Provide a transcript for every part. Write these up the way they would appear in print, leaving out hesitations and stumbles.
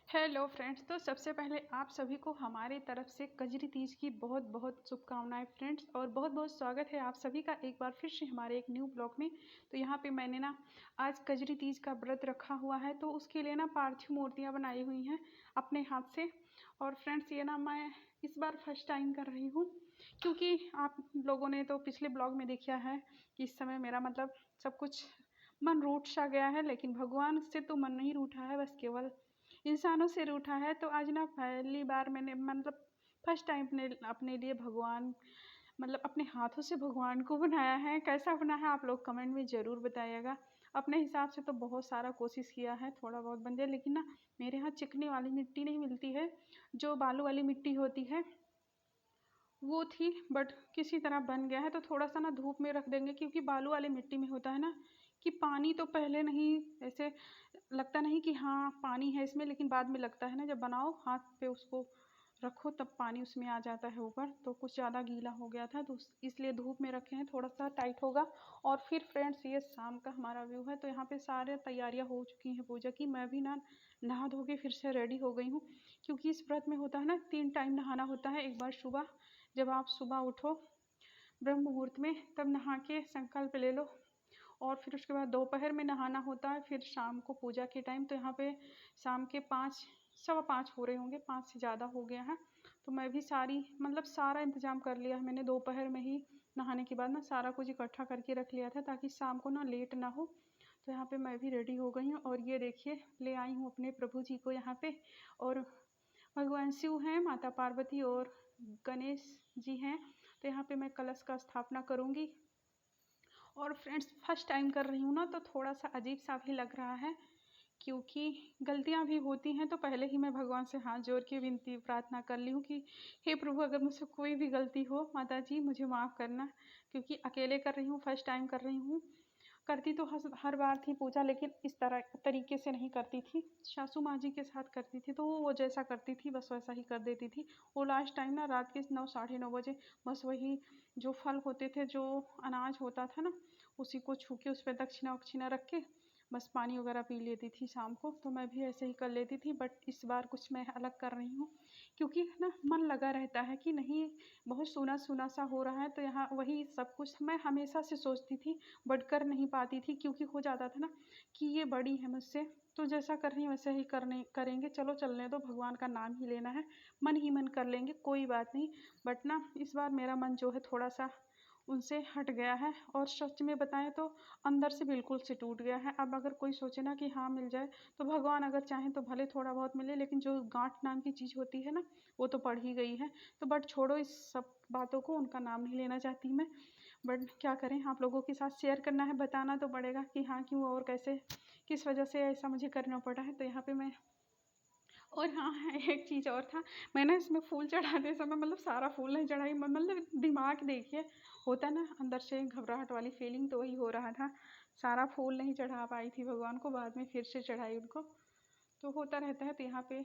Hello friends. तो सबसे पहले आप सभी को हमारी तरफ से कजरी तीज की बहुत बहुत शुभकामनाएं फ्रेंड्स, और बहुत बहुत स्वागत है आप सभी का एक बार फिर से हमारे एक न्यू ब्लॉग में। तो यहाँ पे मैंने ना आज कजरी तीज का व्रत रखा हुआ है, तो उसके लिए ना पार्थिव मूर्तियाँ बनाई हुई हैं अपने हाथ से। और फ्रेंड्स ये ना मैं इस बार फर्स्ट टाइम कर रही हूँ, क्योंकि आप लोगों ने तो पिछले ब्लॉग में देखा है कि इस समय मेरा मतलब सब कुछ मन रूठ सा गया है, लेकिन भगवान से तो मन नहीं रूठा है, बस केवल इंसानों से रूठा है। तो आज ना पहली बार मैंने मतलब फर्स्ट टाइम अपने अपने लिए भगवान मतलब अपने हाथों से भगवान को बनाया है। कैसा बना है आप लोग कमेंट में ज़रूर बताइएगा। अपने हिसाब से तो बहुत सारा कोशिश किया है थोड़ा बहुत बन जाए, लेकिन ना मेरे यहाँ चिकनी वाली मिट्टी नहीं मिलती है, जो बालू वाली मिट्टी होती है वो थी, बट किसी तरह बन गया है। तो थोड़ा सा ना धूप में रख देंगे, क्योंकि बालू वाली मिट्टी में होता है ना कि पानी तो पहले नहीं ऐसे लगता नहीं कि हाँ पानी है इसमें, लेकिन बाद में लगता है ना, जब बनाओ हाथ पे उसको रखो तब पानी उसमें आ जाता है ऊपर। तो कुछ ज़्यादा गीला हो गया था, तो इसलिए धूप में रखे हैं, थोड़ा सा टाइट होगा। और फिर फ्रेंड्स ये शाम का हमारा व्यू है। तो यहाँ पे सारे तैयारियाँ हो चुकी हैं पूजा की। मैं भी ना नहा धो के फिर से रेडी हो गई हूँ, क्योंकि इस व्रत में होता है ना 3 टाइम नहाना होता है। एक बार सुबह, जब आप सुबह उठो ब्रह्म मुहूर्त में, तब नहा के संकल्प ले लो। और फिर उसके बाद दोपहर में नहाना होता है, फिर शाम को पूजा के टाइम। तो यहाँ पे शाम के 5 सवा 5 हो रहे होंगे, 5 से ज़्यादा हो गया है। तो मैं भी सारा इंतज़ाम कर लिया है मैंने। दोपहर में ही नहाने के बाद ना सारा कुछ इकट्ठा करके रख लिया था, ताकि शाम को ना लेट ना हो। तो यहाँ पे मैं भी रेडी हो गई हूँ, और ये देखिए ले आई हूँ अपने प्रभु जी को यहाँ पे। और भगवान शिव हैं, माता पार्वती और गणेश जी हैं। तो यहाँ पे मैं कलश का स्थापना करूँगी। और फ्रेंड्स फर्स्ट टाइम कर रही हूँ ना, तो थोड़ा सा अजीब सा भी लग रहा है, क्योंकि गलतियाँ भी होती हैं। तो पहले ही मैं भगवान से हाथ जोड़ के विनती प्रार्थना कर ली हूँ कि हे प्रभु, अगर मुझसे कोई भी गलती हो माता जी मुझे माफ़ करना, क्योंकि अकेले कर रही हूँ, फर्स्ट टाइम कर रही हूँ। करती तो हर बार थी पूजा, लेकिन इस तरह तरीके से नहीं करती थी। सासू माँ जी के साथ करती थी, तो वो जैसा करती थी बस वैसा ही कर देती थी। वो लास्ट टाइम ना रात के 9 साढ़े 9 बजे बस वही जो फल होते थे, जो अनाज होता था ना, उसी को छू के उस पर दक्षिणा वक्षिणा रख के बस पानी वगैरह पी लेती थी शाम को। तो मैं भी ऐसे ही कर लेती थी, बट इस बार कुछ मैं अलग कर रही हूँ, क्योंकि ना मन लगा रहता है कि नहीं बहुत सूना सूना सा हो रहा है। तो यहाँ वही सब कुछ मैं हमेशा से सोचती थी, बट कर नहीं पाती थी, क्योंकि हो जाता था ना कि ये बड़ी है मुझसे, तो जैसा कर रही हूँ वैसे ही करेंगे, चलो चलने दो, भगवान का नाम ही लेना है, मन ही मन कर लेंगे, कोई बात नहीं। बट ना इस बार मेरा मन जो है थोड़ा सा उनसे हट गया है, और सच में बताएं तो अंदर से बिल्कुल से टूट गया है। अब अगर कोई सोचे ना कि हाँ मिल जाए, तो भगवान अगर चाहें तो भले थोड़ा बहुत मिले, लेकिन जो गांठ नाम की चीज़ होती है ना, वो तो पड़ ही गई है। तो बट छोड़ो इस सब बातों को, उनका नाम नहीं लेना चाहती मैं। बट क्या करें, आप लोगों के साथ शेयर करना है, बताना तो पड़ेगा कि हाँ क्यों और कैसे किस वजह से ऐसा मुझे करना पड़ा है। तो यहाँ पे मैं, और हाँ एक चीज़ और था, मैंने इसमें फूल चढ़ाते समय मतलब सारा फूल नहीं चढ़ाई, मतलब दिमाग देखिए होता ना अंदर से घबराहट वाली फीलिंग, तो वही हो रहा था। सारा फूल नहीं चढ़ा पाई थी भगवान को, बाद में फिर से चढ़ाई उनको, तो होता रहता है। तो यहाँ पे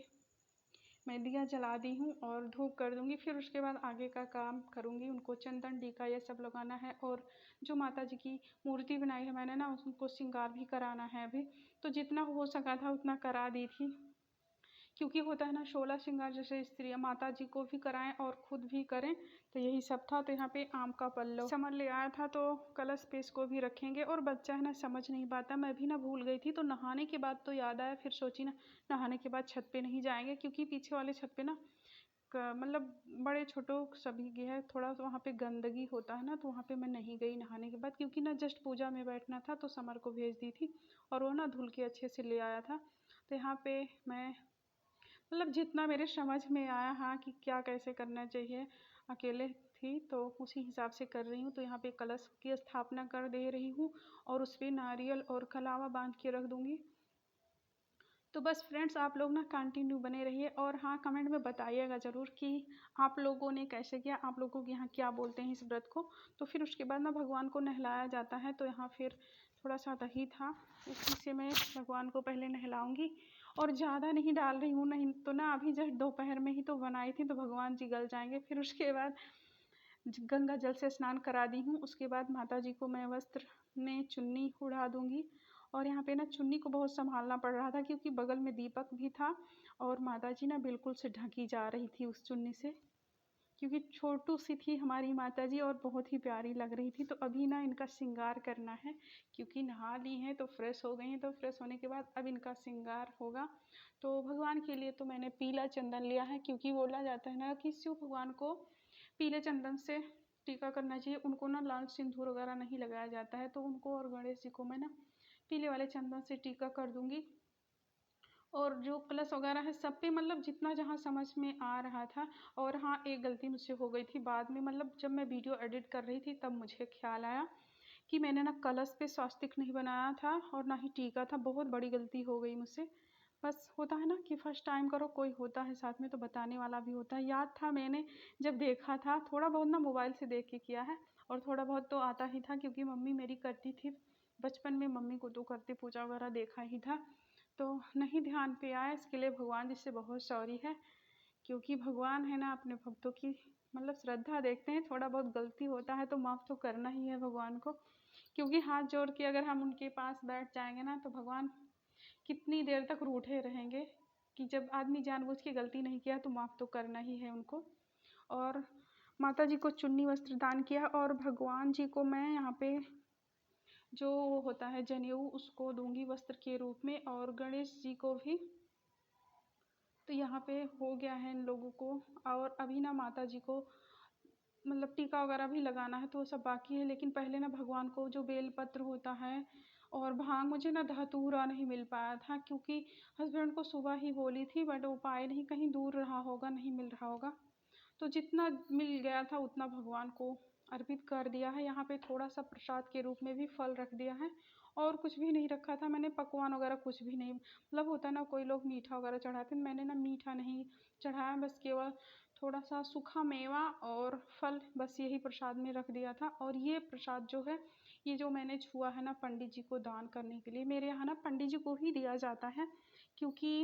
मैं दिया जला दी हूँ और धूप कर दूँगी, फिर उसके बाद आगे का काम करूँगी। उनको चंदन टीका ये सब लगाना है, और जो माता जी की मूर्ति बनाई है मैंने ना, उनको श्रृंगार भी कराना है अभी। तो जितना हो सका था उतना करा दी थी, क्योंकि होता है ना 16 श्रृंगार, जैसे स्त्रियाँ माता जी को भी कराएं और खुद भी करें। तो यही सब था। तो यहाँ पे आम का पल्लव समझ ले आया था, तो कलश पे इसको भी रखेंगे। और बच्चा है ना समझ नहीं पाता, मैं भी ना भूल गई थी, तो नहाने के बाद तो याद आया, फिर सोची ना नहाने के बाद छत पे नहीं जाएंगे, क्योंकि पीछे वाले छत पे ना मतलब बड़े छोटों सभी की है, थोड़ा सा वहाँ पे गंदगी होता है ना, तो वहाँ पे मैं नहीं गई नहाने के बाद, क्योंकि ना जस्ट पूजा में बैठना था। तो समर को भेज दी थी, और वो ना धुल के अच्छे से ले आया था। तो यहाँ पे मैं मतलब जितना मेरे समझ में आया हाँ कि क्या कैसे करना चाहिए, अकेले थी तो उसी हिसाब से कर रही हूँ। तो यहाँ पे कलश की स्थापना कर दे रही हूँ, और उस पर नारियल और कलावा बांध के रख दूँगी। तो बस फ्रेंड्स आप लोग ना कंटिन्यू बने रहिए, और हाँ कमेंट में बताइएगा ज़रूर कि आप लोगों ने कैसे किया, आप लोगों के यहाँ क्या बोलते हैं इस व्रत को। तो फिर उसके बाद ना भगवान को नहलाया जाता है। तो यहाँ फिर थोड़ा सा दही था, उसी से मैं भगवान को पहले नहलाऊंगी, और ज़्यादा नहीं डाल रही हूँ, नहीं तो ना अभी जस्ट दोपहर में ही तो बनाई थी, तो भगवान जी गल जाएंगे। फिर उसके बाद गंगा जल से स्नान करा दी हूँ। उसके बाद माता जी को मैं वस्त्र में चुन्नी उड़ा दूँगी, और यहाँ पे ना चुन्नी को बहुत संभालना पड़ रहा था क्योंकि बगल में दीपक भी था और माताजी ना बिल्कुल से ढकी जा रही थी उस चुन्नी से, क्योंकि छोटू सी थी हमारी माताजी और बहुत ही प्यारी लग रही थी। तो अभी ना इनका श्रृंगार करना है, क्योंकि नहा ली हैं तो फ्रेश हो गई हैं, तो फ्रेश होने के बाद अब इनका श्रृंगार होगा। तो भगवान के लिए तो मैंने पीला चंदन लिया है, क्योंकि बोला जाता है ना कि शिव भगवान को पीले चंदन से टीका करना चाहिए। उनको ना लाल सिंदूर वगैरह नहीं लगाया जाता है, तो उनको और गणेश जी को मैं ना पीले वाले चंदन से टीका कर दूंगी। और जो कलश वगैरह है सब पे मतलब जितना जहाँ समझ में आ रहा था। और हाँ, एक गलती मुझसे हो गई थी बाद में, मतलब जब मैं वीडियो एडिट कर रही थी तब मुझे ख्याल आया कि मैंने ना कलश पे स्वास्तिक नहीं बनाया था और ना ही टीका था। बहुत बड़ी गलती हो गई मुझसे। बस होता है ना कि फर्स्ट टाइम करो, कोई होता है साथ में तो बताने वाला भी होता है। याद था मैंने जब देखा था, थोड़ा बहुत ना मोबाइल से देख के किया है और थोड़ा बहुत तो आता ही था, क्योंकि मम्मी मेरी करती थी बचपन में, मम्मी को तो करते पूजा वगैरह देखा ही था। तो नहीं ध्यान पे आया, इसके लिए भगवान जी से बहुत सॉरी है, क्योंकि भगवान है ना अपने भक्तों की मतलब श्रद्धा देखते हैं। थोड़ा बहुत गलती होता है तो माफ़ तो करना ही है भगवान को, क्योंकि हाथ जोड़ के अगर हम उनके पास बैठ जाएंगे ना तो भगवान कितनी देर तक रूठे रहेंगे। कि जब आदमी जानबूझ के गलती नहीं किया तो माफ़ तो करना ही है उनको। और माता जी को चुन्नी वस्त्र दान किया और भगवान जी को मैं यहाँ पे जो होता है जनेऊ उसको दूंगी वस्त्र के रूप में, और गणेश जी को भी। तो यहाँ पे हो गया है इन लोगों को। और अभी ना माता जी को मतलब टीका वगैरह भी लगाना है, तो वो सब बाकी है। लेकिन पहले ना भगवान को जो बेलपत्र होता है और भांग, मुझे ना धतूरा नहीं मिल पाया था, क्योंकि हस्बैंड को सुबह ही बोली थी बट वो पाए नहीं, कहीं दूर रहा होगा, नहीं मिल रहा होगा। तो जितना मिल गया था उतना भगवान को अर्पित कर दिया है। यहाँ पे थोड़ा सा प्रसाद के रूप में भी फल रख दिया है, और कुछ भी नहीं रखा था मैंने, पकवान वगैरह कुछ भी नहीं। मतलब होता है ना कोई लोग मीठा वगैरह चढ़ाते हैं, मैंने ना मीठा नहीं चढ़ाया, बस केवल थोड़ा सा सूखा मेवा और फल, बस यही प्रसाद में रख दिया था। और ये प्रसाद जो है, ये जो मैंने छुआ है ना पंडित जी को दान करने के लिए, मेरे यहाँ ना पंडित जी को ही दिया जाता है, क्योंकि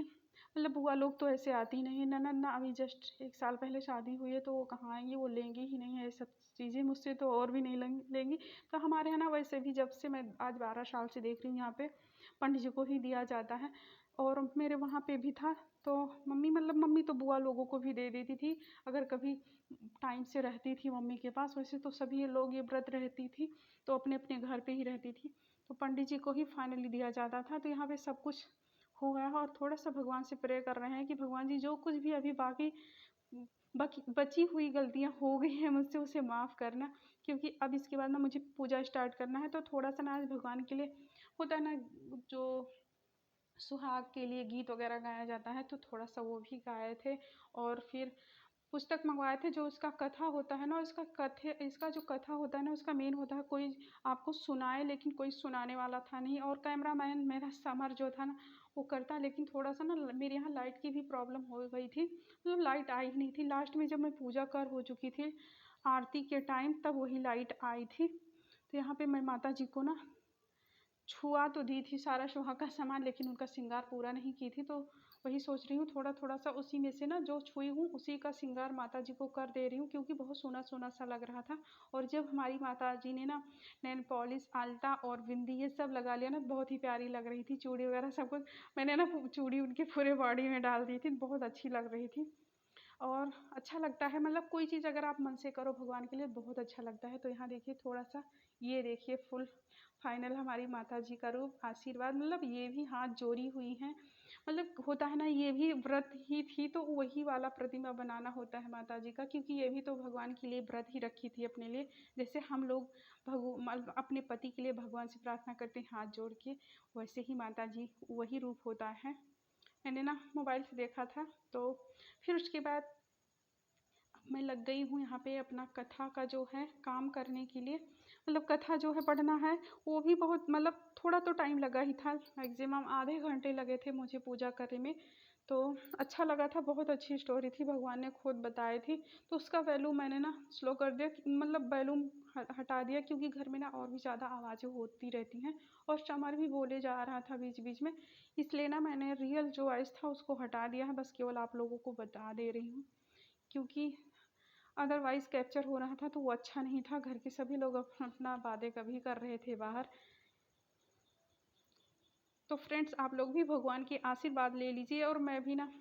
मतलब बुआ लोग तो ऐसे आती नहीं, ननद ना अभी जस्ट 1 साल पहले शादी हुई है, तो वो कहाँ आएंगी, वो लेंगी ही नहीं है सब चीज़ें, मुझसे तो और भी नहीं लेंगी। तो हमारे यहाँ ना वैसे भी जब से मैं आज 12 साल से देख रही हूँ यहाँ पे पंडित जी को ही दिया जाता है। और मेरे वहाँ पे भी था, तो मम्मी मतलब मम्मी तो बुआ लोगों को भी दे देती थी अगर कभी टाइम से रहती थी मम्मी के पास। वैसे तो सभी लोग ये व्रत रहती थी तो अपने अपने घर पे ही रहती थी, तो पंडित जी को ही फाइनली दिया जाता था। तो यहाँ पे सब कुछ हो गया है और थोड़ा सा भगवान से प्रे कर रहे हैं कि भगवान जी जो कुछ भी अभी बाकी बची हुई गलतियाँ हो गई हैं मुझसे उसे माफ़ करना, क्योंकि अब इसके बाद ना मुझे पूजा स्टार्ट करना है। तो थोड़ा सा ना आज भगवान के लिए होता है ना जो सुहाग के लिए गीत वगैरह गाया जाता है, तो थोड़ा सा वो भी गाए थे। और फिर पुस्तक मंगवाए थे, जो उसका कथा होता है ना, इसका जो कथा होता है ना, उसका मेन होता है कोई आपको सुनाए, लेकिन कोई सुनाने वाला था नहीं। और कैमरा मैन मेरा समर जो था ना वो करता, लेकिन थोड़ा सा ना मेरे यहाँ लाइट की भी प्रॉब्लम हो गई थी, मतलब लाइट आई ही नहीं थी। लास्ट में जब मैं पूजा कर हो चुकी थी आरती के टाइम, तब वही लाइट आई थी। तो यहाँ पे मैं माता जी को ना छुआ तो दी थी सारा सुहाग का सामान, लेकिन उनका श्रृंगार पूरा नहीं की थी। तो वही सोच रही हूँ थोड़ा थोड़ा सा उसी में से ना जो छुई हूँ उसी का श्रृंगार माता जी को कर दे रही हूँ, क्योंकि बहुत सोना सोना सा लग रहा था। और जब हमारी माता जी ने ना नेल पॉलिश आल्ता और बिंदी ये सब लगा लिया ना, बहुत ही प्यारी लग रही थी, चूड़ी वगैरह सब कुछ मैंने ना चूड़ी उनके पूरे बॉडी में डाल दी थी, बहुत अच्छी लग रही थी। और अच्छा लगता है, मतलब कोई चीज़ अगर आप मन से करो भगवान के लिए बहुत अच्छा लगता है। तो यहाँ देखिए थोड़ा सा, ये देखिए फुल फाइनल हमारी माता जी का रूप, आशीर्वाद, मतलब ये भी हाथ जोड़ी हुई हैं। मतलब होता है ना ये भी व्रत ही थी, तो वही वाला प्रतिमा बनाना होता है माता जी का, क्योंकि ये भी तो भगवान के लिए व्रत ही रखी थी अपने लिए। जैसे हम लोग अपने पति के लिए भगवान से प्रार्थना करते हैं हाथ जोड़ के, वैसे ही माता जी वही रूप होता है। मैंने ना मोबाइल से देखा था, तो फिर उसके बाद मैं लग गई हूँ यहाँ पे अपना कथा का जो है काम करने के लिए। मतलब कथा जो है पढ़ना है, वो भी बहुत मतलब थोड़ा तो टाइम लगा ही था, मैक्सिमम आधे घंटे लगे थे मुझे पूजा करने में। तो अच्छा लगा था, बहुत अच्छी स्टोरी थी, भगवान ने खुद बताई थी। तो उसका वैल्यू मैंने ना स्लो कर दिया, मतलब वैल्यूम हटा दिया, क्योंकि घर में ना और भी ज़्यादा आवाज़ें होती रहती हैं और समर भी बोले जा रहा था बीच बीच में, इसलिए ना मैंने रियल जो वॉइस था उसको हटा दिया है। बस केवल आप लोगों को बता दे रही हूँ, क्योंकि अदरवाइज़ कैप्चर हो रहा था तो वो अच्छा नहीं था। घर के सभी लोग अपना अपना बातें कभी कर रहे थे बाहर। तो फ्रेंड्स आप लोग भी भगवान के आशीर्वाद ले लीजिए और मैं भी ना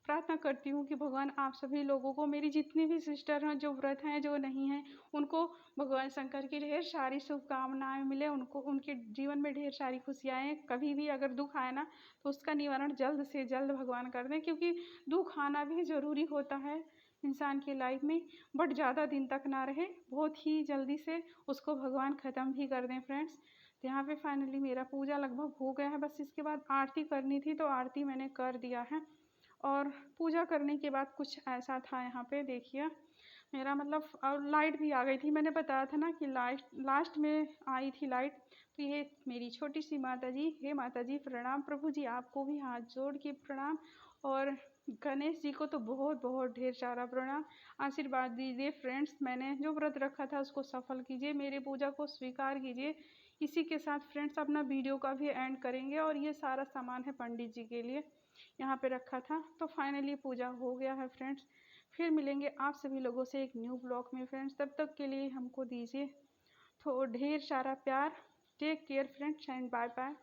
प्रार्थना करती हूँ कि भगवान आप सभी लोगों को, मेरी जितनी भी सिस्टर हैं जो व्रत हैं जो नहीं हैं, उनको भगवान शंकर की ढेर सारी शुभकामनाएं मिले, उनको उनके जीवन में ढेर सारी खुशियाँ आएँ। कभी भी अगर दुख आए ना तो उसका निवारण जल्द से जल्द भगवान कर दें, क्योंकि दुख आना भी ज़रूरी होता है इंसान की लाइफ में, बट ज़्यादा दिन तक ना रहे, बहुत ही जल्दी से उसको भगवान ख़त्म भी कर दें फ्रेंड्स। तो यहाँ पे फाइनली मेरा पूजा लगभग हो गया है, बस इसके बाद आरती करनी थी तो आरती मैंने कर दिया है। और पूजा करने के बाद कुछ ऐसा था, यहाँ पे देखिए मेरा मतलब, और लाइट भी आ गई थी, मैंने बताया था ना कि लाइट लास्ट में आई थी लाइट। तो ये मेरी छोटी सी माता जी, हे माता जी प्रणाम, प्रभु जी आपको भी हाथ जोड़ के प्रणाम, और गणेश जी को तो बहुत बहुत ढेर सारा प्रणाम। आशीर्वाद दीजिए फ्रेंड्स, मैंने जो व्रत रखा था उसको सफल कीजिए, मेरे पूजा को स्वीकार कीजिए। इसी के साथ फ्रेंड्स अपना वीडियो का भी एंड करेंगे, और ये सारा सामान है पंडित जी के लिए, यहाँ पे रखा था। तो फाइनली पूजा हो गया है फ्रेंड्स। फिर मिलेंगे आप सभी लोगों से एक न्यू ब्लॉग में फ्रेंड्स, तब तक के लिए हमको दीजिए तो ढेर सारा प्यार। Take care friends and bye bye.